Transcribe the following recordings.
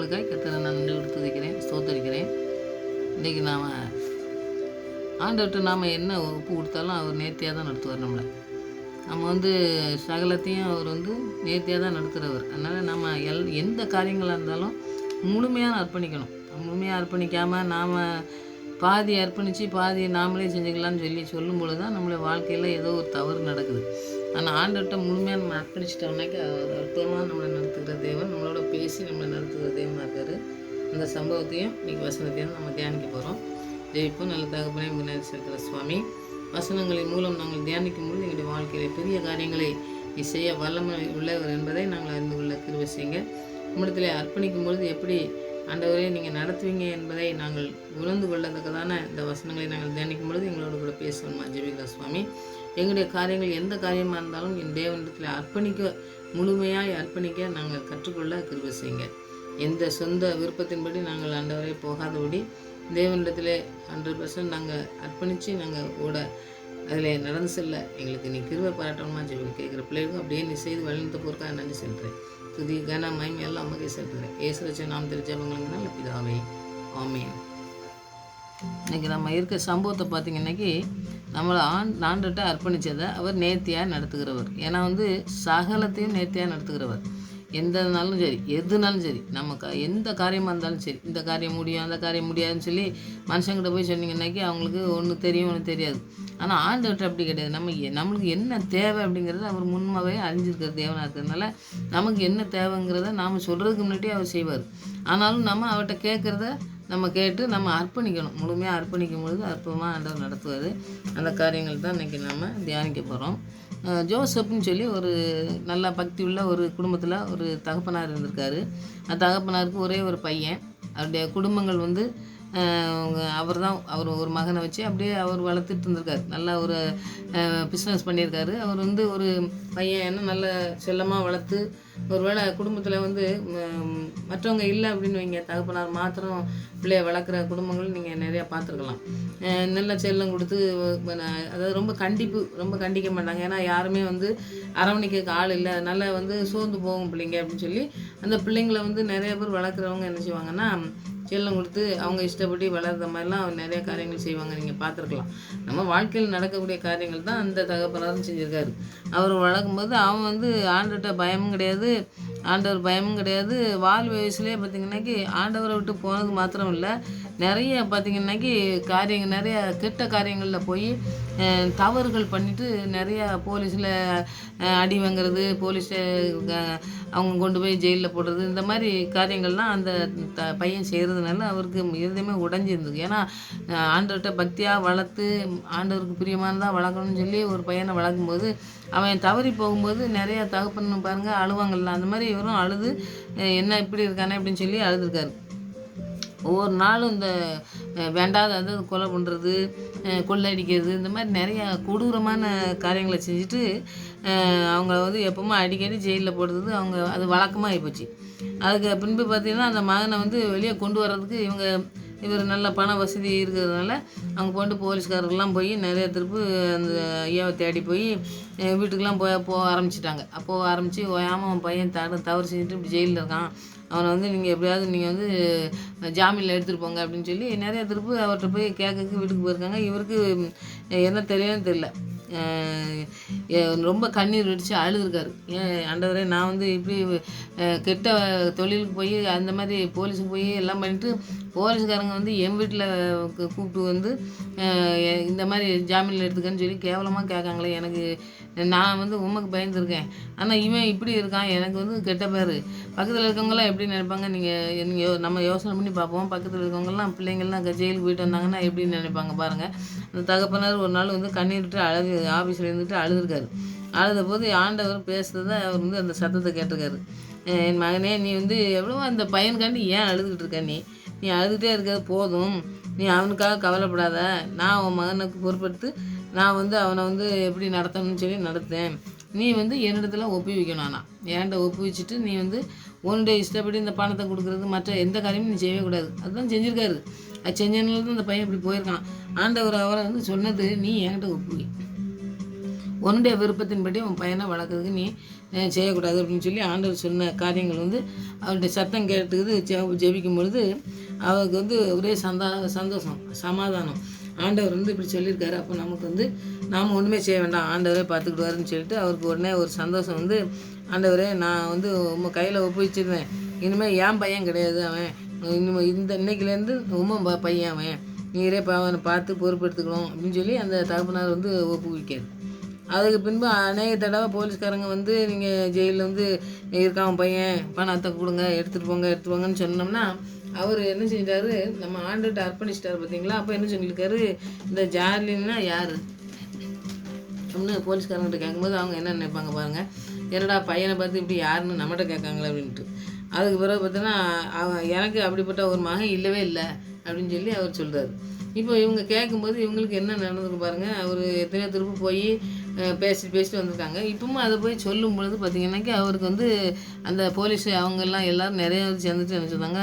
நாளுக்காய் கர்த்தரை நான் நன்றி துதிக்கிறேன், ஸ்தோத்தரிக்கிறேன். இன்றைக்கி நாம் ஆண்டவர்கிட்ட நாம் என்ன ஒப்பு கொடுத்தாலும் அவர் நேர்த்தியாக தான் நடத்துவார் நம்மளை. நம்ம சகலத்தையும் அவர் நேர்த்தியாக தான் நடத்துகிறவர். அதனால் நம்ம எந்த காரியங்களாக இருந்தாலும் முழுமையாக அர்ப்பணிக்கணும். முழுமையாக அர்ப்பணிக்காமல் நாம் பாதி அர்ப்பணித்து பாதி நாமளே செஞ்சுக்கலான்னு சொல்லும்பொழுது தான் நம்மளை வாழ்க்கையில் ஏதோ ஒரு தவறு நடக்குது. ஆனால் ஆண்டவர்கிட்ட முழுமையாக நம்ம அர்ப்பணிச்சிட்டோம்னாக்கா அவர் அற்புதமாக நம்மளை நடத்துகிற தேவன், நம்மளோட பேசி நம்மளை நடத்துகிற தேவனாக இருக்கார். அந்த சம்பவத்தையும் இன்றைக்கி வசனத்தையும் நம்ம தியானிக்க போகிறோம். ஜெயிப்போம். நல்ல தகப்பனே உங்கள் நேரம் சேர்க்கிற சுவாமி, வசனங்களின் மூலம் நாங்கள் தியானிக்கும் பொழுது எங்களுடைய வாழ்க்கையில் பெரிய காரியங்களை செய்ய வல்லமை உள்ளவர் என்பதை நாங்கள் அறிந்து கொள்ள கிருபை செய்யுங்க. நம்மிடத்தில் அர்ப்பணிக்கும் பொழுது எப்படி ஆண்டவரே நீங்கள் நடத்துவீங்க என்பதை நாங்கள் உணர்ந்து கொள்ளத்தக்கதான இந்த வசனங்களை நாங்கள் தியானிக்கும் பொழுது எங்களோட கூட பேசணுமா ஜெபிக்கிற சுவாமி. எங்களுடைய காரியங்கள் எந்த காரியமாக இருந்தாலும் என் தேவனிடத்தில் முழுமையாக அர்ப்பணிக்க நாங்கள் கற்றுக்கொள்ள கிருபை செய்யுங்க. எந்த சொந்த விருப்பத்தின்படி நாங்கள் ஆண்டவரை போகாதபடி தேவனிடத்தில் 100% நாங்கள் அர்ப்பணித்து நாங்கள் அதில் நடந்து செல்ல எங்களுக்கு நீ கிருபை பாராட்டணுமா ஜெபி கேட்குற பிள்ளைகளுக்கும் அப்படியே நீ செய்து வழிநடத்த போருக்காக நன்றி செலுத்துகிறேன். துதி கன மகிமை எல்லாம் அம்மகை செலுத்துகிறேன். ஏசுரட்ச நாம் ஜெபங்களுங்கனால பிதாவே ஆமென். இன்றைக்கி நம்ம இருக்க சம்பவத்தை பார்த்திங்கன்னாக்கி நம்மளை ஆண்டுகிட்ட அர்ப்பணித்ததை அவர் நேர்த்தியாக நடத்துகிறவர். ஏன்னா சகலத்தையும் நேர்த்தியாக நடத்துகிறவர். எந்தனாலும் சரி, எதுனாலும் சரி, நம்ம எந்த காரியமாக இருந்தாலும் சரி, இந்த காரியம் முடியும் அந்த காரியம் முடியாதுன்னு சொல்லி மனுஷங்கிட்ட போய் சொன்னீங்கன்னாக்கி அவங்களுக்கு ஒன்று தெரியும் ஒன்று தெரியாது. ஆனால் ஆண்டவர்கிட்ட அப்படி கிடையாது. நம்மளுக்கு என்ன தேவை அப்படிங்கிறத அவர் முன்மாவே அறிஞ்சிருக்கிற தேவனாக இருக்கிறதுனால நமக்கு என்ன தேவைங்கிறத நாம் சொல்கிறதுக்கு முன்னாடியே அவர் செய்வார். ஆனாலும் நம்ம அவர்கிட்ட கேட்குறத நம்ம கேட்டு நம்ம அர்ப்பணிக்கணும். முழுமையாக அர்ப்பணிக்கும் பொழுது அற்புதமாக ஆண்டவர் நடத்துவார். அந்த காரியங்கள் தான் இன்றைக்கி நம்ம தியானிக்க போகிறோம். ஜோசப்னு சொல்லி ஒரு நல்ல பக்தி உள்ள ஒரு குடும்பத்தில் ஒரு தகப்பனார் இருந்திருக்காரு. அந்த தகப்பனாருக்கு ஒரே ஒரு பையன். அவருடைய குடும்பங்கள் அவர் ஒரு மகனை வச்சு அப்படியே அவர் வளர்த்துட்டு இருந்திருக்காரு. நல்லா ஒரு பிஸ்னஸ் பண்ணியிருக்காரு. அவர் ஒரு பையன் நல்ல செல்லமாக வளர்த்து ஒருவேளை குடும்பத்தில் மற்றவங்க இல்லை அப்படின்னு வைங்க, தகப்பனார் மாத்திரம் பிள்ளைய வளர்க்குற குடும்பங்கள் நீங்கள் நிறையா பார்த்துருக்கலாம். நல்ல செல்லம் கொடுத்து அதாவது ரொம்ப கண்டிக்க மாட்டாங்க. ஏன்னா யாருமே அரவணைக்க ஆள் இல்லை, அதனால் சோர்ந்து போகும் பிள்ளைங்க அப்படின்னு சொல்லி அந்த பிள்ளைங்களை நிறைய பேர் வளர்க்குறவங்க என்ன செய்வாங்கன்னா செல்லம் கொடுத்து அவங்க இஷ்டப்படி வளர்கிற மாதிரிலாம் நிறைய காரியங்கள் செய்வாங்க. நீங்கள் பார்த்துருக்கலாம். நம்ம வாழ்க்கையில் நடக்கக்கூடிய காரியங்கள் தான் அந்த தகப்பனாரும் செஞ்சுருக்காரு. அவர் வளர்க்கும்போது அவன் ஆண்டவர்கிட்ட பயமும் கிடையாது, ஆண்டவர் பயமும் கிடையாது. வாழ் வயசுலேயே பார்த்திங்கன்னாக்கி ஆண்டவரை விட்டு போனது மாத்திரம் இல்லை, நிறைய பார்த்திங்கன்னாக்கி நிறைய கெட்ட காரியங்களில் போய் தவறுகள் பண்ணிவிட்டு நிறையா போலீஸில் அடி வாங்கிறது, போலீஸை அவங்க கொண்டு போய் ஜெயிலில் போடுறது, இந்த மாதிரி காரியங்கள்லாம் அந்த பையன் செய்கிறதுனால அவருக்கு இருதயமே உடைஞ்சிருந்தது. ஏன்னா ஆண்டவர்கிட்ட பக்தியாக வளர்த்து ஆண்டவருக்கு பிரியமானதாக வளர்க்கணும்னு சொல்லி ஒரு பையனை வளர்க்கும்போது அவன் தவறி போகும்போது நிறையா தகப்பன்னு பாருங்கள் அழுவாங்கள்ல, அந்த மாதிரி இவரும் அழுது என்ன இப்படி இருக்கானே அப்படின்னு சொல்லி அழுதுருக்காரு. ஒவ்வொரு நாளும் இந்த வேண்டாத அதாவது கொலை பண்ணுறது, கொள்ளடிக்கிறது, இந்த மாதிரி நிறையா கொடூரமான காரியங்களை செஞ்சுட்டு அவங்க எப்பவுமே அடிக்கடி ஜெயிலில் போடுறது அது வழக்கமாக ஆகிப்போச்சு. அதுக்கு பின்பு பார்த்திங்கன்னா அந்த மகனை வெளியே கொண்டு வர்றதுக்கு இவர் நல்ல பண வசதி இருக்கிறதுனால அவங்க போட்டு போலீஸ்காரர்கள்லாம் போய் நிறைய திருப்பு அந்த ஐயாவை தேடி போய் வீட்டுக்கெலாம் போக ஆரம்பிச்சிட்டாங்க. போக ஆரம்பித்து ஓயாமல் அவன் பையன் தவறு செஞ்சுட்டு இப்படி ஜெயிலில் இருக்கான், அவனை நீங்கள் எப்படியாவது நீங்கள் ஜாமீனில் எடுத்துகிட்டு போங்க அப்படின்னு சொல்லி நிறைய திருப்பு அவர்கிட்ட போய் கேட்க வீட்டுக்கு போயிருக்காங்க. இவருக்கு என்ன தெரியும்னு தெரியல, ரொம்ப கண்ணீர் வெடித்து அழுதுருக்காரு. ஏன் ஆண்டவரே, நான் இப்படி கெட்ட தொழிலுக்கு போய் அந்த மாதிரி போலீஸுக்கு போய் எல்லாம் பண்ணிவிட்டு போலீஸ்காரங்க என் வீட்டில் கூப்பிட்டு இந்த மாதிரி ஜாமீனில் எடுத்துக்கன்னு சொல்லி கேவலமாக கேட்காங்களே, எனக்கு நான் உமக்கு பயந்துருக்கேன், ஆனால் இவன் இப்படி இருக்கான், எனக்கு கெட்ட பேர். பக்கத்தில் இருக்கவங்களாம் எப்படி நினைப்பாங்க, நீங்கள் நம்ம யோசனை பண்ணி பார்ப்போம். பக்கத்தில் இருக்கவங்கலாம் பிள்ளைங்கள்லாம் ஜெயிலுக்கு போயிட்டு வந்தாங்கன்னா எப்படி நினைப்பாங்க பாருங்கள். அந்த தகப்பனார் ஒரு நாள் கண்ணீர் விட்டு ஆஃபீஸில் இருந்துட்டு அழுதுருக்காரு. அழுத போது ஆண்டவர் பேசுகிறத அவர் அந்த சத்தத்தை கேட்டிருக்காரு. என் மகனே, நீ எவ்வளோ அந்த பையனுக்காண்டி ஏன் அழுதுகிட்டு இருக்க, நீ அழுதுகிட்டே இருக்கிறது போதும், நீ அவனுக்காக கவலைப்படாத, நான் உன் மகனுக்கு பொறுப்பெடுத்து நான் அவனை எப்படி நடத்தணும்னு சொல்லி நடத்தேன். நீ என்னிடத்துல ஒப்புவிக்கணும். ஆனால் என்கிட்ட ஒப்புவிச்சுட்டு நீ உன்னுடைய இஷ்டப்படி இந்த பணத்தை கொடுக்குறது மற்ற எந்த காரியமும் நீ செய்யவே கூடாது. அதுதான் செஞ்சுருக்காரு. அது செஞ்சனால தான் இந்த பையன் இப்படி போயிருக்கான். ஆண்டவர் அவரை சொன்னது, நீ என்கிட்ட ஒப்புவி, உன்னுடைய விருப்பத்தின்படி உன் பையனை வளர்க்குறதுக்கு நீ செய்யக்கூடாது அப்படின்னு சொல்லி ஆண்டவர் சொன்ன காரியங்கள் வந்து அவருடைய சத்தம் கேட்டுக்குது. ஜெபிக்கும் பொழுது அவருக்கு வந்து ஒரே சந்தோஷம், சமாதானம். ஆண்டவர் வந்து இப்படி சொல்லியிருக்காரு, அப்போ நமக்கு வந்து நாம் ஒன்றுமே செய்ய வேண்டாம், ஆண்டவரே பார்த்துக்கிடுவாருன்னு சொல்லிட்டு அவருக்கு உடனே ஒரு சந்தோஷம் வந்து, ஆண்டவரே நான் வந்து உங்கள் கையில் ஒப்புவிச்சிருவேன், இனிமேல் என் பையன் கிடையாது அவன், இனிமேல் இன்னைக்குலேருந்து உம்ம பையன் அவன், நீரே அவனை பார்த்து பொறுப்பெடுத்துக்கணும் அப்படின்னு சொல்லி அந்த தகப்பனார் வந்து ஒப்புவிக்காரு. அதுக்கு பின்பு அநேக தடவை போலீஸ்காரங்க வந்து நீங்கள் ஜெயிலில் வந்து இருக்கான் பையன், பணத்தை கொடுங்க, எடுத்துகிட்டு போங்கன்னு சொன்னோம்னா அவர் என்ன செஞ்சார், நம்ம ஆண்டுகிட்ட அர்ப்பணிச்சிட்டார் பார்த்தீங்களா. அப்போ என்ன சொல்லியிருக்காரு, இந்த ஜார்லின்னா யார் அப்படின்னு போலீஸ்காரங்கிட்ட கேட்கும்போது அவங்க என்ன நினைப்பாங்க பாருங்கள், என்னடா பையனை பார்த்து இப்படி யாருன்னு நம்மகிட்ட கேட்காங்களே அப்படின்ட்டு. அதுக்கு பிறகு பார்த்தோன்னா எனக்கு அப்படிப்பட்ட ஒரு மகன் இல்லவே இல்லை அப்படின்னு சொல்லி அவர் சொல்கிறார். இப்போ இவங்க கேட்கும்போது இவங்களுக்கு என்ன நடந்திருக்கு பாருங்கள், அவர் எத்தனையோ திரும்ப போய் பேசிட்டு வந்திருக்காங்க. இப்பவும் அதை போய் சொல்லும் பொழுது பார்த்திங்கன்னாக்கி அவருக்கு வந்து அந்த போலீஸ் அவங்கெல்லாம் எல்லோரும் நிறைய சேர்ந்துட்டு என்ன சொன்னாங்க,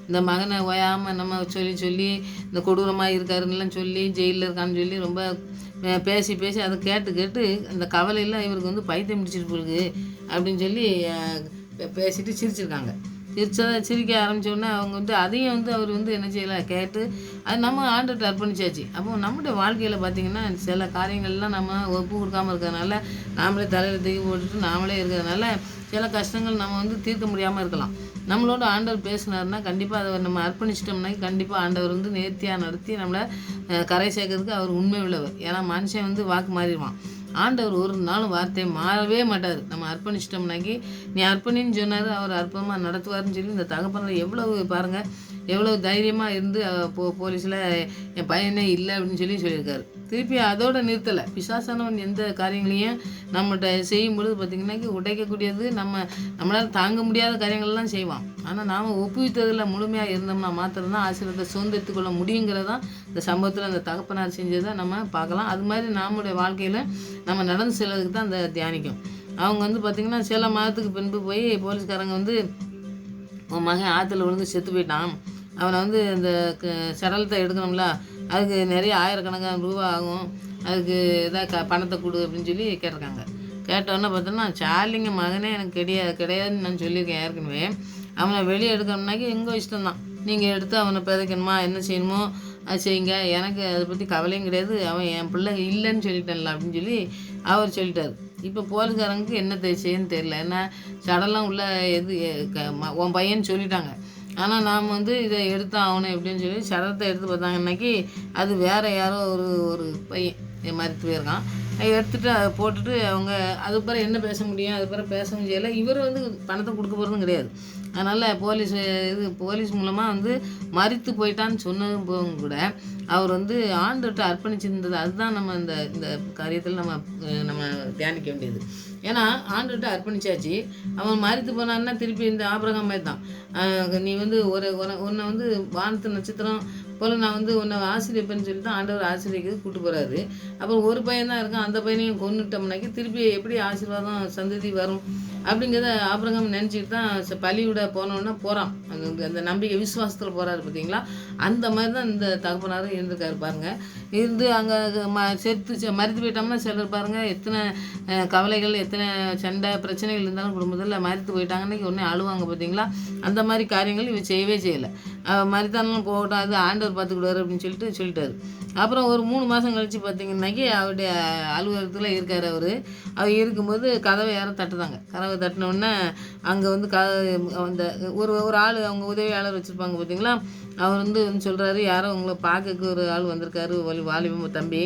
இந்த மகனை ஓயாமல் நம்ம சொல்லி இந்த கொடூரமாக இருக்காருன்னெலாம் சொல்லி ஜெயிலில் இருக்கான்னு சொல்லி ரொம்ப பேசி அதை கேட்டு அந்த கவலையெல்லாம் இவருக்கு வந்து பைத்தியம் பிடிச்சிட்டு போகுது அப்படின்னு சொல்லி பேசிட்டு சிரிச்சிருக்காங்க. சிரிக்க ஆரம்பித்தோடனே அவங்க வந்து அதையும் வந்து அவர் வந்து என்ன செய்யலை கேட்டு அது நம்ம ஆண்டுகிட்ட அர்ப்பணிச்சாச்சு. அப்போ நம்முடைய வாழ்க்கையில் பார்த்திங்கன்னா சில காரியங்கள்லாம் நம்ம ஒப்பு கொடுக்காமல் இருக்கிறதுனால, நாமளே தலையில் தூக்கி போட்டுட்டு நாமளே இருக்கிறதுனால சில கஷ்டங்கள் நம்ம வந்து தீர்க்க முடியாமல் இருக்கலாம். நம்மளோட ஆண்டவர் பேசினார்னா கண்டிப்பாக அதை நம்ம அர்ப்பணிச்சிட்டோம்னா கண்டிப்பாக ஆண்டவர் வந்து நேர்த்தியாக நடத்தி நம்மளை கரை சேர்க்கறதுக்கு அவர் உண்மை உள்ளவர். ஏன்னா மனுஷன் வந்து வாக்கு மாறிடுவான், ஆண்டவர் ஒரு நாளும் வார்த்தையை மாறவே மாட்டார். நம்ம அர்ப்பணிச்சிட்டோம்னாக்கி நீ அர்ப்பணின்னு சொன்னார், அவர் அற்புதமாக நடத்துவார்னு சொல்லி இந்த தகப்பனில் எவ்வளவு பாருங்கள், எவ்வளோ தைரியமாக இருந்து போலீஸில் என் பையனே இல்லை அப்படின்னு சொல்லியிருக்காரு. திருப்பி அதோடு நிறுத்தலை. பிசாசானவன் எந்த காரியங்களையும் நம்மகிட்ட செய்யும்பொழுது பார்த்திங்கன்னாக்கி உடைக்கக்கூடியது நம்மளால் தாங்க முடியாத காரியங்கள்லாம் செய்வான். ஆனால் நாம் ஒப்புவித்ததில் முழுமையாக இருந்தோம்னா மாத்திரம்தான் ஆசீர்வாதத்தை சுதந்திரத்துக் கொள்ள முடியுங்கிறதான் இந்த சம்பவத்தில் அந்த தகப்பனார் செஞ்சதை நம்ம பார்க்கலாம். அது மாதிரி நம்முடைய வாழ்க்கையில் நம்ம நடந்து செல்வதுக்கு தான் அந்த தியானிக்கும். அவங்க வந்து பார்த்திங்கன்னா சில மாதத்துக்கு பின்பு போய் போலீஸ்காரங்க வந்து உன் மகன் ஆற்றுல விழுந்து செத்து போயிட்டான், அவனை வந்து இந்த சடலத்தை எடுக்கணும்ல, அதுக்கு நிறைய ஆயிரக்கணக்கான ரூபா ஆகும், அதுக்கு எதாவது பணத்தை கொடு அப்படின்னு சொல்லி கேட்டிருக்காங்க. கேட்டோன்னே பார்த்தோன்னா சார்லிங்க மகனே எனக்கு கிடையாதுன்னு நான் சொல்லியிருக்கேன் ஏற்கனவே, அவனை வெளியே எடுக்கணும்னாக்கி எங்கள் இஷ்டம்தான், நீங்கள் எடுத்து அவனை பிதைக்கணுமா என்ன செய்யணுமோ அது செய்யுங்க, எனக்கு அதை பற்றி கவலையும் கிடையாது, அவன் என் பிள்ளை இல்லைன்னு சொல்லிட்டேன்ல அப்படின்னு சொல்லி அவர் சொல்லிட்டார். இப்போ போலீஸ்காரங்களுக்கு என்ன செய்யன்னு தெரியல, ஏன்னா சடலாம் உள்ள உன் பையன்னு சொல்லிட்டாங்க. ஆனால் நாம் வந்து இதை எடுத்தான் ஆகணும் எப்படின்னு சொல்லி சடலத்தை எடுத்து பார்த்தாங்கன்னாக்கி அது வேறு யாரோ ஒரு பையன் மறித்து போயிருக்கான். எடுத்துகிட்டு அதை போட்டுட்டு அவங்க அது பிறகு என்ன பேச முடியும், அது பிறகு பேச முடியலை. இவர் வந்து பணத்தை கொடுக்க போகிறதும் கிடையாது. அதனால் போலீஸ் மூலமாக வந்து மறித்து போயிட்டான்னு சொன்னதும் போகும் கூட அவர் வந்து ஆண்டுகிட்ட அர்ப்பணிச்சிருந்தது. அதுதான் நம்ம இந்த காரியத்தில் நம்ம தியானிக்க வேண்டியது. ஏன்னா ஆண்டுகிட்ட அர்ப்பணிச்சாச்சு, அவன் மறித்து போனான்னா திருப்பி இந்த ஆபிரகாம் மாதிரி தான், நீ வந்து உன்னை வந்து வானத்து நட்சத்திரம் போல் நான் வந்து உன்னை ஆசிரியப்பேன்னு சொல்லிட்டு ஆண்டவர் ஆசிரியருக்கு கூப்பிட்டு போகிறாரு. அப்புறம் ஒரு பையன் தான் இருக்கான், அந்த பையனையும் கொண்டுட்டோம்னாக்கி திருப்பி எப்படி ஆசீர்வாதம் சந்ததி வரும் அப்படிங்கிறத ஆபிரகாம் நினச்சிக்கிட்டு தான் பலிவிட போனோன்னா போகிறான். அந்த நம்பிக்கை விசுவாசத்தில் போகிறாரு பார்த்தீங்களா. அந்த மாதிரி தான் இந்த தகப்பனாரும் இருந்திருக்காரு பாருங்கள். இருந்து அங்கே மறித்து போயிட்டோம்னா சிலர் பாருங்கள் எத்தனை கவலைகள் எத்தனை சண்டை பிரச்சனைகள் இருந்தாலும் குடும்பத்தில் மறித்து போயிட்டாங்கன்னு உடனே அழுவாங்க பார்த்தீங்களா. அந்த மாதிரி காரியங்கள் இவன் செய்யவே செய்யலை. மறித்தாலும் போகட்டும், அது ஆண்டவர் பார்த்துக்கிடுவார் அப்படின்னு சொல்லிட்டாரு. அப்புறம் ஒரு 3 மாதம் கழித்து பார்த்திங்கன்னாக்கி அவருடைய அலுவலகத்தில் இருக்கார். அவர் இருக்கும்போது கதவை யாரும் தட்டுதாங்க. கதவை தட்டினோடனே அங்கே வந்து அந்த ஒரு ஆள் அவங்க உதவியாளர் வச்சுருப்பாங்க பார்த்தீங்களா. அவர் வந்து சொல்கிறாரு, யாரோ உங்களை பார்க்க ஒரு ஆள் வந்திருக்காரு, வாலிப தம்பி,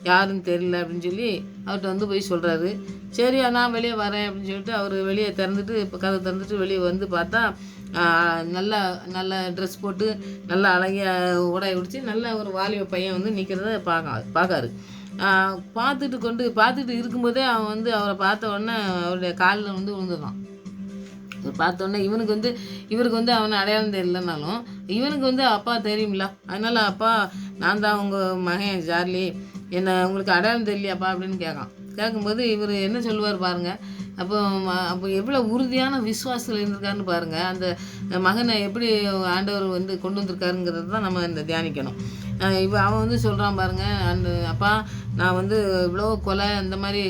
யாருன்னு தெரியல அப்படின்னு சொல்லி அவர்கிட்ட வந்து போய் சொல்கிறாரு. சரி நான் வெளியே வரேன் அப்படின்னு சொல்லிட்டு அவர் வெளியே திறந்துட்டு இப்போ கதை திறந்துட்டு வெளியே வந்து பார்த்தா நல்ல ட்ரெஸ் போட்டு நல்ல அழகிய உடை உடிச்சு நல்ல ஒரு வாலிப பையன் வந்து நிற்கிறத பார்க்காரு. பார்த்துட்டு இருக்கும்போதே அவன் வந்து அவரை பார்த்த உடனே அவருடைய காலில் வந்து விழுந்துடுறான். பார்த்தோன்னே இவருக்கு வந்து அவனை அடையாளம் தெரியலனாலும் இவனுக்கு வந்து அப்பா தெரியுமில்ல. அதனால் அப்பா நான் தான் உங்கள் மகன் சார்லி, என்ன உங்களுக்கு அடையாளம் தெரியலையாப்பா அப்படின்னு கேட்கும்போது இவர் என்ன சொல்லுவார் பாருங்கள், அப்போ அப்போ எவ்வளோ உறுதியான விசுவாசத்தில் இருந்திருக்காருன்னு பாருங்கள். அந்த மகனை எப்படி ஆண்டவர் வந்து கொண்டு வந்திருக்காருங்கிறது தான் நம்ம இந்த தியானிக்கணும். இப்போ அவன் வந்து சொல்கிறான் பாருங்கள், அந்த அப்பா நான் வந்து இவ்வளோ கொலை அந்த மாதிரி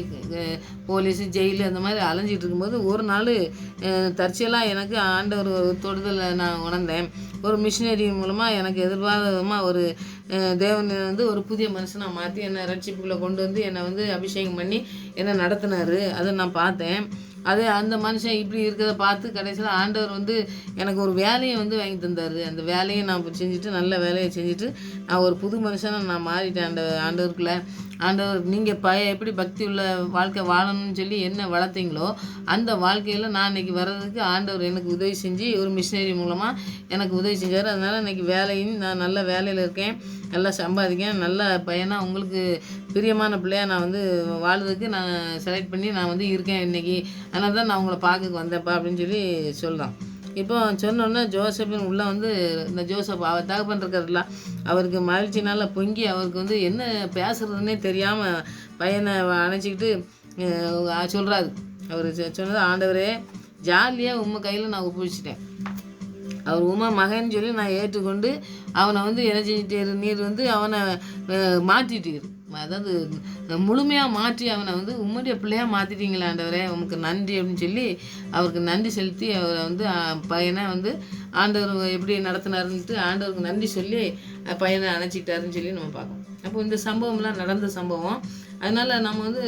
போலீஸு ஜெயிலு அந்த மாதிரி அலைஞ்சிட்டு இருக்கும்போது ஒரு நாள் தற்செயலாக எனக்கு ஆண்டவர் ஒரு தொடுதலை நான் உணர்ந்தேன். ஒரு மிஷினரி மூலமாக எனக்கு எதிர்பாராதமாக ஒரு தேவன் வந்து ஒரு புதிய மனுஷனாக மாற்றி என்னை ரட்சிப்புக்குள்ளே கொண்டு வந்து என்னை வந்து அபிஷேகம் பண்ணி என்னை நடத்தினார். அதை நான் பார்த்தேன். அது அந்த மனுஷன் இப்படி இருக்கிறத பார்த்து கடைசியில் ஆண்டவர் வந்து எனக்கு ஒரு வேலையை வந்து வாங்கி தந்தார். அந்த வேலையை நான் செஞ்சுட்டு நல்ல வேலையை செஞ்சுட்டு நான் ஒரு புது மனுஷனாக நான் மாறிட்டேன். ஆண்டவருக்குள்ளே ஆண்டவர் நீங்கள் எப்படி பக்தி உள்ள வாழ்க்கை வாழணும்னு சொல்லி என்ன வளர்த்தீங்களோ அந்த வாழ்க்கையில் நான் இன்றைக்கி வர்றதுக்கு ஆண்டவர் எனக்கு உதவி செஞ்சு ஒரு மிஷினரி மூலமாக எனக்கு உதவி செஞ்சார். அதனால் இன்றைக்கி வேலையும் நான் நல்ல வேலையில் இருக்கேன், நல்லா சம்பாதிக்கேன், நல்ல பையனாக உங்களுக்கு பிரியமான பிள்ளையாக நான் வந்து வாழ்றதுக்கு நான் செலக்ட் பண்ணி நான் வந்து இருக்கேன் இன்றைக்கி. அதனால தான் நான் உங்களை பார்க்க வந்தேன்ப்பா அப்படின்னு சொல்லி சொல்கிறான். இப்போ சொன்னோன்னே ஜோசப்பின் உள்ளே வந்து இந்த ஜோசப் அவர் தகப்பன் இருக்கிறதுல அவருக்கு மகிழ்ச்சினால் பொங்கி அவருக்கு வந்து என்ன பேசுகிறதுனே தெரியாமல் பையனை அணைச்சிக்கிட்டு சொல்கிறாரு. அவர் சொன்னது, ஆண்டவரே ஜாலியாக உங்கள் கையில் நான் ஒப்புவிச்சிட்டேன். அவர் உமா மகன் சொல்லி நான் ஏற்றுக்கொண்டு அவனை வந்து என்ன செஞ்சிட்டாரு, நீர் வந்து அவனை மாற்றிட்டீர். அதாவது முழுமையாக மாற்றி அவனை வந்து உம்முடைய பிள்ளையாக மாற்றிட்டீங்களா ஆண்டவரே, உமக்கு நன்றி அப்படின்னு சொல்லி அவருக்கு நன்றி செலுத்தி அவரை வந்து பையனை வந்து ஆண்டவர் எப்படி நடத்தினாருன்ட்டு ஆண்டவருக்கு நன்றி சொல்லி பையனை அணைச்சிக்கிட்டாருன்னு சொல்லி நம்ம பார்க்கணும். அப்போ இந்த சம்பவம்லாம் நடந்த சம்பவம். அதனால் நம்ம வந்து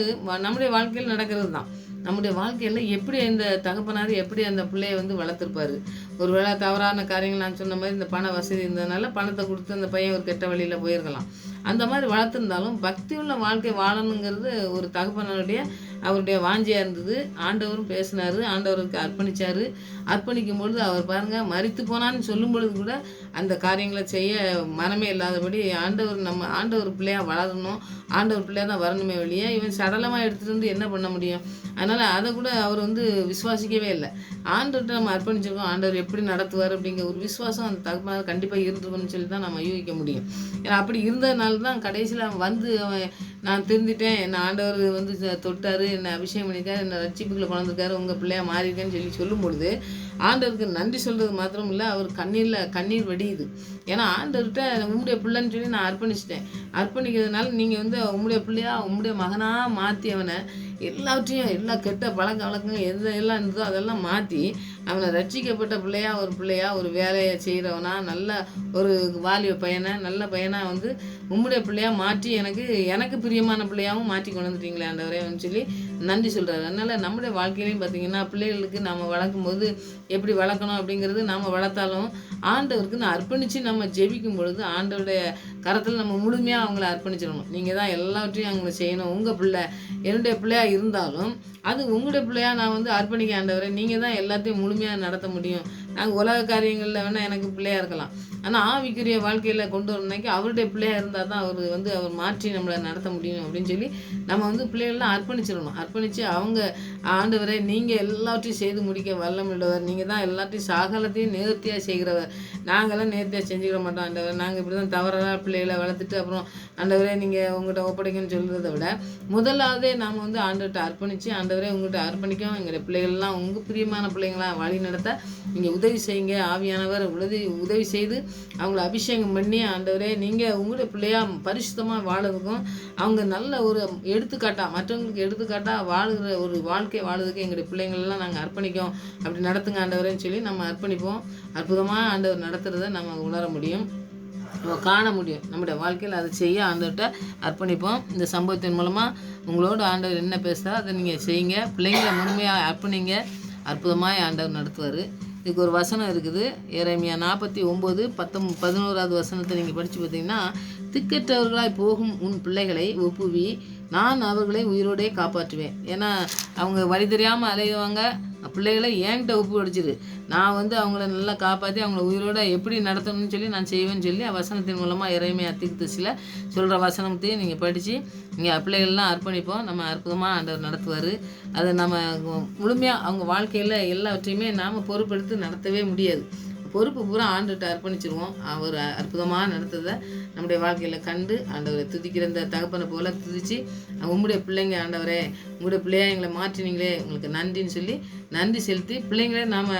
நம்முடைய வாழ்க்கையில் நடக்கிறது தான். நம்முடைய வாழ்க்கையில் எப்படி இந்த தகப்பனார் எப்படி அந்த பிள்ளையை வந்து வளர்த்துருப்பாரு. ஒரு வேளை தவறான காரியங்கள் நான் சொன்ன மாதிரி இந்த பண வசதி இருந்ததுனால பணத்தை கொடுத்து அந்த பையன் ஒரு கெட்ட வழியில் போயிருக்கலாம். அந்த மாதிரி வளர்த்துருந்தாலும் பக்தி உள்ள வாழ்க்கை வாழணுங்கிறது ஒரு தகப்பனுடைய அவருடைய வாஞ்சியாக இருந்தது. ஆண்டவரும் பேசினார், ஆண்டவருக்கு அர்ப்பணித்தார். அர்ப்பணிக்கும் பொழுது அவர் பாருங்கள் மரித்து போனான்னு சொல்லும் பொழுது கூட அந்த காரியங்களை செய்ய மனமே இல்லாதபடி ஆண்டவர் பிள்ளையாக வளரணும், ஆண்டவர் பிள்ளையாக தான் வரணுமே வெளியே இவன் சடலமாக எடுத்துகிட்டு வந்து என்ன பண்ண முடியும். அதனால் அதை கூட அவர் வந்து விசுவாசிக்கவே இல்லை. ஆண்டவர்கிட்ட நம்ம அர்ப்பணிச்சிருக்கோம், ஆண்டவர் எப்படி நடத்துவார் அப்படிங்கிற ஒரு விசுவாசம் அந்த தகப்பனார் கண்டிப்பாக இருந்துருக்குன்னு சொல்லி தான் நம்ம யூகிக்க முடியும். ஏன்னா அப்படி இருந்ததுனால தான் கடைசியில் வந்து அவன் நான் திருந்திட்டேன், என்னை ஆண்டவர் வந்து தொட்டார், என்னை அபிஷேகம் பண்ணியிருக்காரு, என்னை ரட்சிப்புக்குள்ளே கொண்டிருக்காரு, உங்கள் பிள்ளையா மாறியிருக்கேன்னு சொல்லி சொல்லும் பொழுது ஆண்டவருக்கு நன்றி சொல்கிறது மாத்திரம் இல்லை, அவர் கண்ணீர் வடியுது. ஏன்னா ஆண்டவர்கிட்ட உம்முடைய பிள்ளைன்னு சொல்லி நான் அர்ப்பணிச்சிட்டேன். அர்ப்பணிக்கிறதுனால நீங்கள் வந்து உம்முடைய பிள்ளையா உம்முடைய மகனாக மாற்றி அவனை எல்லாவற்றையும் எல்லா கெட்ட பழக்க வழக்கங்கள் எல்லாம் இருந்ததோ அதெல்லாம் மாற்றி அவனை ரட்சிக்கப்பட்ட பிள்ளையா ஒரு வேலையை செய்கிறவனா நல்ல ஒரு வாலிப பையனை நல்ல பையனாக வந்து உம்முடைய பிள்ளையாக மாற்றி எனக்கு பிரியமான பிள்ளையாகவும் மாற்றி கொண்டு வந்துட்டீங்களே ஆண்டவரே சொல்லி நன்றி சொல்கிறாரு. அதனால் நம்முடைய வாழ்க்கையிலையும் பார்த்திங்கன்னா பிள்ளைகளுக்கு நம்ம வளர்க்கும் போது எப்படி வளர்க்கணும் அப்படிங்கிறது நாம் வளர்த்தாலும் ஆண்டவருக்கு நான் அர்ப்பணித்து நம்ம ஜெபிக்கும் பொழுது ஆண்டவருடைய கரத்தில் நம்ம முழுமையாக அவங்கள அர்ப்பணிச்சிடணும். நீங்கள் தான் எல்லாவற்றையும் அவங்கள செய்யணும். உங்கள் பிள்ளை என்னுடைய பிள்ளையாக இருந்தாலும் அது உங்களுடைய பிள்ளையாக நான் வந்து அர்ப்பணிக்க ஆண்டவரே, நீங்கள் தான் எல்லாத்தையும் முழுமையாக நடத்த முடியும். நாங்கள் உலக காரியங்களில் வேணால் எனக்கு பிள்ளையாக இருக்கலாம், ஆனால் ஆவிக்குரிய வாழ்க்கையில் கொண்டு வரணும்னாக்கி அவருடைய பிள்ளையாக இருந்தால் தான் அவர் மாற்றி நம்மளை நடத்த முடியும் அப்படின்னு சொல்லி நம்ம வந்து பிள்ளைகள்லாம் அர்ப்பணிச்சிடணும். அர்ப்பணித்து அவங்க ஆண்டவரே நீங்கள் எல்லாத்தையும் செய்து முடிக்க வல்லமுள்ளவர், நீங்கள் தான் எல்லாத்தையும் சகலத்தையும் நேர்த்தியாக செய்கிறவர், நாங்கள்லாம் நேர்த்தியாக செஞ்சுக்கிற மாட்டோம் ஆண்டவர், நாங்கள் இப்படி தான் தவறாக பிள்ளைகளை வளர்த்துட்டு அப்புறம் ஆண்டவரே நீங்கள் உங்கள்கிட்ட ஒப்படைக்கணும்னு சொல்கிறத விட முதலாவதே நாம் வந்து ஆண்டவர்கிட்ட அர்ப்பணித்து ஆண்டவரே உங்கள்கிட்ட அர்ப்பணிக்கும், எங்களுடைய பிள்ளைகள்லாம் உங்கள் பிரியமான பிள்ளைங்களாம் வழி நடத்த நீங்கள் உதவி செய்யுங்க. ஆவியானவர் உதவி செய்து அவங்கள அபிஷேகம் பண்ணி ஆண்டவரே நீங்கள் உங்களுடைய பிள்ளையாக பரிசுத்தமாக வாழறதுக்கும் அவங்க நல்ல ஒரு எடுத்துக்காட்டாக மற்றவங்களுக்கு எடுத்துக்காட்டாக வாழுகிற ஒரு வாழ்க்கை வாழுறதுக்கு எங்களுடைய பிள்ளைங்களெல்லாம் நாங்கள் அர்ப்பணிக்கோம், அப்படி நடத்துங்க ஆண்டவரேன்னு சொல்லி நம்ம அர்ப்பணிப்போம். அற்புதமாக ஆண்டவர் நடத்துகிறத நம்ம உணர முடியும், காண முடியும். நம்முடைய வாழ்க்கையில் அதை செய்ய ஆண்டவர்கிட்ட அர்ப்பணிப்போம். இந்த சம்பவத்தின் மூலமாக உங்களோட ஆண்டவர் என்ன பேசுகிறா அதை நீங்கள் செய்யுங்க. பிள்ளைங்களை முழுமையாக அர்ப்பணிங்க, அற்புதமாக ஆண்டவர் நடத்துவார். இதுக்கு ஒரு வசனம் இருக்குது, எரேமியா 49:11 வசனத்தை நீங்கள் படித்து பார்த்தீங்கன்னா, திக்கற்றவர்களாய் போகும் உன் பிள்ளைகளை ஒப்புவி, நான் அவர்களை உயிரோடே காப்பாற்றுவேன். ஏன்னா அவங்க வழி தெரியாமல் அலையுவாங்க, பிள்ளைகளை என்கிட்ட ஒப்பு வடிச்சிரு, நான் வந்து அவங்கள நல்லா காப்பாற்றி அவங்கள உயிரோடு எப்படி நடத்தணும்னு சொல்லி நான் செய்வேன்னு சொல்லி வசனத்தின் மூலமாக எரேமியா தீர்க்கதரிசியில் சொல்கிற வசனத்தையும் நீங்கள் படித்து நீங்கள் பிள்ளைகள்லாம் அர்ப்பணிப்போம். நம்ம அற்புதமாக ஆண்டவர் நடத்துவார். அதை நம்ம முழுமையாக அவங்க வாழ்க்கையில் எல்லாவற்றையுமே நாம் பொறுப்பெடுத்து நடத்தவே முடியாது. பொறுப்பு பூரா ஆண்டுகிட்ட அர்ப்பணிச்சிருவோம். அவர் அற்புதமாக நடத்துறதை நம்முடைய வாழ்க்கையில் கண்டு ஆண்டவரை துதிக்கிற இந்த தகப்பனை போல் துதித்து, உங்களுடைய பிள்ளைங்க ஆண்டவரே, உங்களுடைய பிள்ளையா எங்களை மாற்றினீங்களே, உங்களுக்கு நன்றின்னு சொல்லி நன்றி செலுத்தி பிள்ளைங்களே நாம்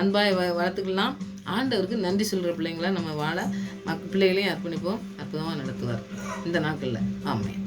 அன்பாய் வளர்த்துக்கலாம். ஆண்டவருக்கு நன்றி சொல்கிற பிள்ளைங்கள நம்ம வாழ பிள்ளைகளையும் அர்ப்பணிப்போம். அற்புதமாக நடத்துவார் இந்த நாட்களில். ஆமென்.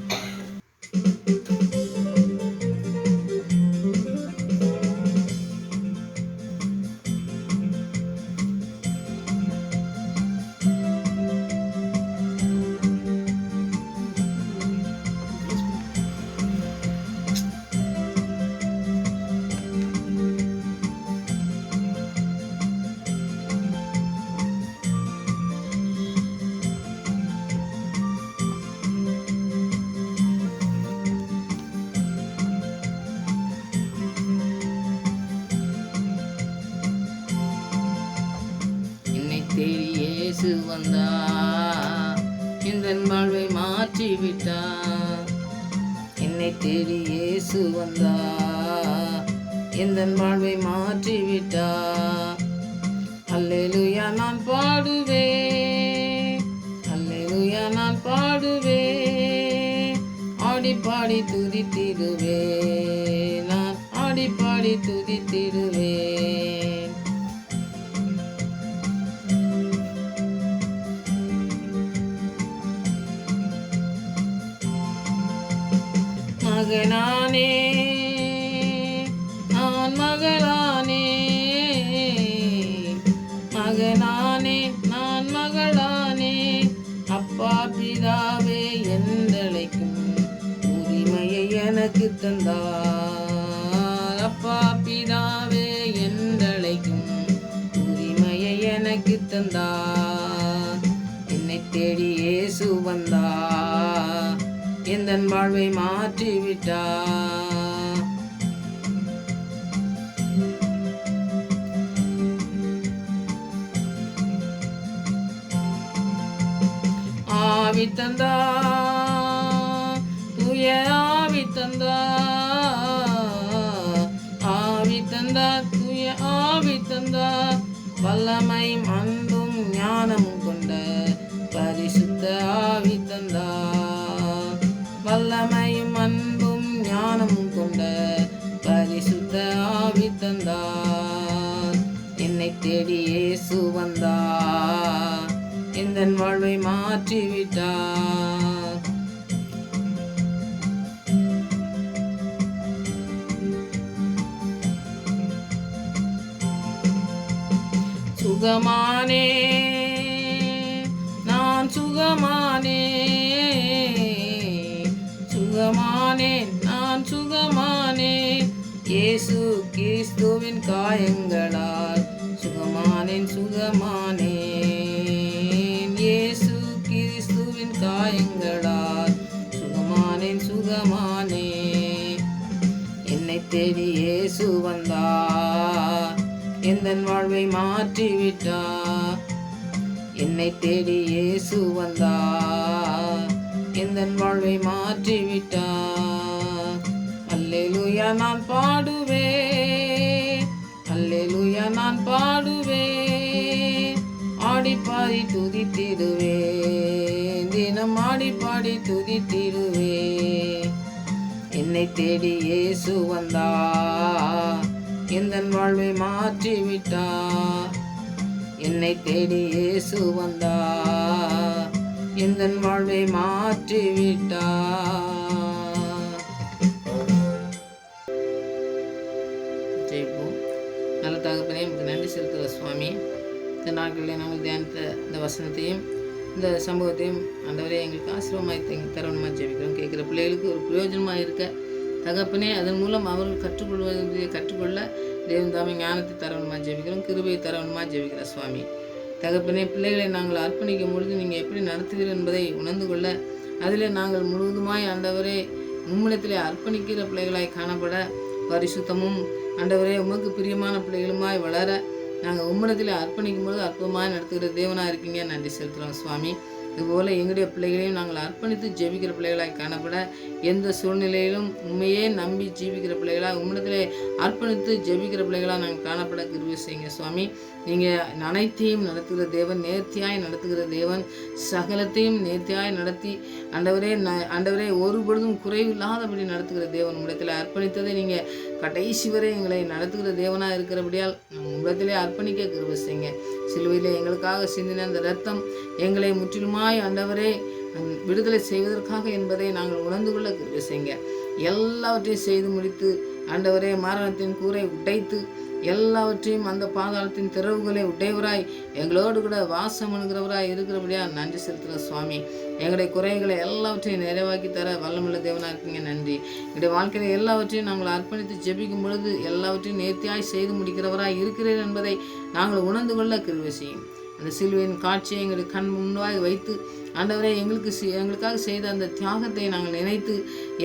தேடி இயேசு வந்தா, இந்த வாழ்வை மாற்றி விட்டா. என்னை தேடி இயேசு வந்தா, இந்த வாழ்வை மாற்றி விட்டா. அல்லேலூயா நான் பாடுவேன், அல்லேலூயா நான் பாடுவேன். ஆடி பாடி துதித்திடுவேன், நான் ஆடி பாடி துதித்திடுவேன். மகனானே நான் மகளானே, மகனானே நான் மகளானே. அப்பா பிதாவே என்றழைக்கும் உரிமையை எனக்கு தந்தார். அப்பா பிதாவே என்றழைக்கும் உரிமையை எனக்கு தந்தார். என்னை தேடி இயேசு வந்தார், எந்தன் வாழ்வை மாற்றி விட்டார். ஆவி தந்தார், தூய ஆவி தந்தார், ஆவி தந்தார், தூய ஆவி தந்தார். வல்லமையும் அன்பும் ஞானமும் கொண்ட பரிசுத்த ஆவி தந்தார். வல்லமையும் அன்பும் ஞானமும் கொண்ட பரிசுத்த ஆவி தந்தார். என்னை தேடி இயேசு வந்தார், எந்தன் வாழ்வை மாற்றி விட்டார். சுகமானே நான் சுகமானே, சுகமானே நான் சுகமானே. இயேசு கிறிஸ்துவின் காயங்களால் சுகமானேன் சுகமானேன். இயேசு கிறிஸ்துவின் காயங்களால் சுகமானேன் சுகமானேன். என்னை தேடி இயேசு வந்தார், எந்தன் வாழ்வை மாற்றி விட்டார். என்னை தேடி இயேசு வந்தார், எந்தன் வாழ்வை மாற்றி விட்டார். அல்லேலூயா நான் பாடுவேன், அல்லேலூயா நான் பாடுவேன். ஆடி பாடி துதித்திடுவேன், தினம் ஆடி பாடி துதித்திடுவேன். என்னை தேடி இயேசு வந்தார், எந்தன் வாழ்வை மாற்றி விட்டார். என்னை தேடி இயேசு வந்தார், எந்தன் வாழ்வை மாற்றி விட்டார். ஜெயிப்போம். நல்ல தகப்பனே, நமக்கு நன்றி செலுத்துகிற சுவாமி. இந்த நாட்களில் நாங்கள் தியானித்த இந்த வசனத்தையும் இந்த சம்பவத்தையும் ஆண்டவரே எங்களுக்கு ஆசீர்வாதமாய் தரணுமா ஜெபிக்கிறோம். கேட்குற பிள்ளைகளுக்கு ஒரு பிரயோஜனமாக இருக்க தகப்பனே, அதன் மூலம் அவர்கள் கற்றுக்கொள்ள தேவன் தாமே ஞானத்தை தரணுமா ஜெபிக்கிறோம். கிருபையை தரணுமா ஜெபிக்கிற சுவாமி. தகப்பனே, பிள்ளைகளை நாங்கள் அர்ப்பணிக்கும் பொழுது நீங்கள் எப்படி நடத்துவீர்கள் என்பதை உணர்ந்து கொள்ள, அதில் நாங்கள் முழுவதுமாய் ஆண்டவரே உம்மிடத்திலே அர்ப்பணிக்கிற பிள்ளைகளாய் காணப்பட, பரிசுத்தமும் ஆண்டவரே உமக்கு பிரியமான பிள்ளைகளுமாய் வளர நாங்கள் உம்மிடத்தில் அர்ப்பணிக்கும் பொழுது அற்புதமாக நடத்துகிற தேவனாக இருக்கீங்க. நன்றி செலுத்துகிறோம் சுவாமி. இதுபோல் எங்களுடைய பிள்ளைகளையும் நாங்கள் அர்ப்பணித்து ஜெபிக்கிற பிள்ளைகளாய் காணப்பட, எந்த சூழ்நிலையிலும் உண்மையே நம்பி ஜீவிக்கிற பிள்ளைகளாக உம்மிடத்திலே அர்ப்பணித்து ஜெபிக்கிற பிள்ளைகளாக நாங்கள் காணப்பட கிருபை செய்யுங்க சுவாமி. நீங்கள் அனைத்தையும் நடத்துகிற தேவன், நேர்த்தியாய் நடத்துகிற தேவன், சகலத்தையும் நேர்த்தியாய் நடத்தி ஆண்டவரே ஒரு பொழுதும் குறைவில்லாதபடி நடத்துகிற தேவன், உம்மிடத்தில் அர்ப்பணித்ததை நீங்கள் கடைசி வரை எங்களை நடத்துகிற தேவனாக இருக்கிறபடியால் உம்மிடத்திலே அர்ப்பணிக்க கிருபை செய்யுங்க. சிலுவையில் எங்களுக்காக சிந்தின அந்த இரத்தம் எங்களை முற்றிலுமாய் ஆண்டவரே விடுதலை செய்வதற்காக என்பதை நாங்கள் உணர்ந்து கொள்ள கிருபை செய்யுங்க. எல்லாவற்றையும் செய்து முடித்து ஆண்டவரே மரணத்தின் கூரை உடைத்து எல்லாவற்றையும் அந்த பாதாளத்தின் திறவுகளை உடையவராய் எங்களோடு கூட வாசம் பண்ணுகிறவராய் இருக்கிறபடியா நன்றி செலுத்துகிற சுவாமி. எங்களுடைய குறைகளை எல்லாவற்றையும் நிறைவாக்கி தர வல்லமுள்ள தேவனாக இருக்கீங்க. நன்றி. எங்களுடைய வாழ்க்கையில் எல்லாவற்றையும் நாங்கள் அர்ப்பணித்து ஜெபிக்கும் பொழுது எல்லாவற்றையும் நேர்த்தியாய் செய்து முடிக்கிறவராய் இருக்கிறீர் என்பதை நாங்கள் உணர்ந்து கொள்ள கிருபை செய்யும். அந்த சிலுவையின் காட்சியை எங்களுக்கு கண் முன்பாக வைத்து ஆண்டவரே எங்களுக்காக செய்த அந்த தியாகத்தை நாங்கள் நினைத்து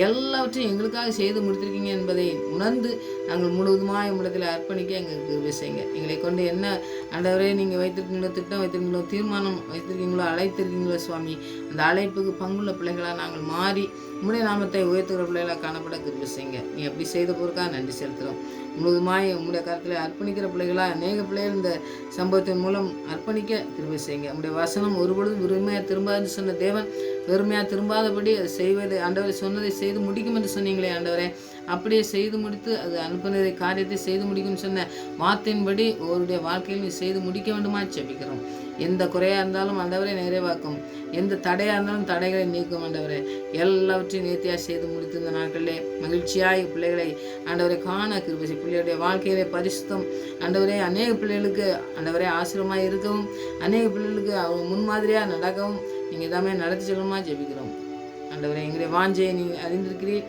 எல்லாவற்றையும் எங்களுக்காக செய்து முடித்திருக்கீங்க என்பதை உணர்ந்து நாங்கள் முழுவதுமாக உம்மிடத்தில் அர்ப்பணிக்க எங்களுக்கு கிருபை செய்யுங்க. எங்களை கொண்டு என்ன ஆண்டவரே நீங்கள் வைத்திருக்கீங்களோ, திட்டம் வைத்திருக்கீங்களோ, தீர்மானம் வைத்திருக்கீங்களோ, அழைத்திருக்கீங்களோ சுவாமி, அந்த அழைப்புக்கு பங்குள்ள பிள்ளைகளாக நாங்கள் மாறி உம்முடைய நாமத்தை உயர்த்துகிற பிள்ளைகளாக காணப்பட கிருபை செய்யுங்க. நீ எப்படி செய்த பொருட்காக நன்றி செலுத்துகிறோம். முழுவதுமாய் உம்முடைய கருத்தில் அர்ப்பணிக்கிற பிள்ளைகளாக அநேக பிள்ளைகள் இந்த சம்பவத்தின் மூலம் அர்ப்பணிக்க கிருபை செய்யுங்க. உம்முடைய வசனம் ஒருபொழுதும் வெறுமையாக திரும்பாதுன்னு சொன்ன தேவன், வெறுமையாக திரும்பாதபடி அதை செய்வதை ஆண்டவரை சொன்னதை செய்து முடிக்கும் என்று சொன்னீங்களே ஆண்டவரே, அப்படியே செய்து முடித்து அது அனுப்பினதை காரியத்தை செய்து முடிக்கும்னு சொன்ன வார்த்தையின்படி ஒருடைய வாழ்க்கையில் நீ செய்து முடிக்க வேண்டுமா ஜெபிக்கிறோம். எந்த குறையாக இருந்தாலும் ஆண்டவரை நிறைவாக்கும், எந்த தடையாக இருந்தாலும் தடைகளை நீக்கும் ஆண்டவரே. எல்லாவற்றையும் நேர்த்தியாக செய்து முடித்து இந்த நாட்களிலே மகிழ்ச்சியாய் பிள்ளைகளை ஆண்டவரை காண கிருபை. பிள்ளைகளுடைய வாழ்க்கையிலே பரிசுத்தம் ஆண்டவரே அநேக பிள்ளைகளுக்கு ஆண்டவரே ஆசீர்வாதமாக இருக்கவும், அநேக பிள்ளைகளுக்கு அவங்க முன்மாதிரியாக நடக்கவும் நீங்கள் எல்லாமே நடத்தி செல்லணுமா ஜெபிக்கிறோம் ஆண்டவரே. எங்களுடைய வாஞ்சையை நீங்கள் அறிந்திருக்கிறீர்,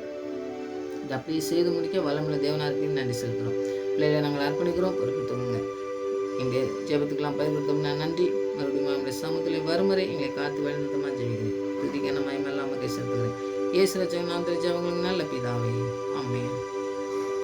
இதை அப்படியே செய்து முடிக்க வல்லமுள்ள தேவனாக இருக்கீங்கன்னு நன்றி செலுத்துகிறோம். பிள்ளைகளை நாங்கள் அர்ப்பணிக்கிறோம், பொறுப்பித்தவங்க எங்கள் ஜெபத்துக்கெல்லாம் பயன்படுத்தோம்னா நன்றி. மறுபடியும் நம்முடைய சமூகத்தில் வரும் வரை எங்களை காத்து வழிநடத்தமாக ஜெபிக்கிறேன். துதிக்கான மயமெல்லாம் செலுத்துகிறேன். இயேசு ரட்சகன் நாமத்தில் ஜெபங்களுக்கு நல்ல பிதாவே, ஆமென்.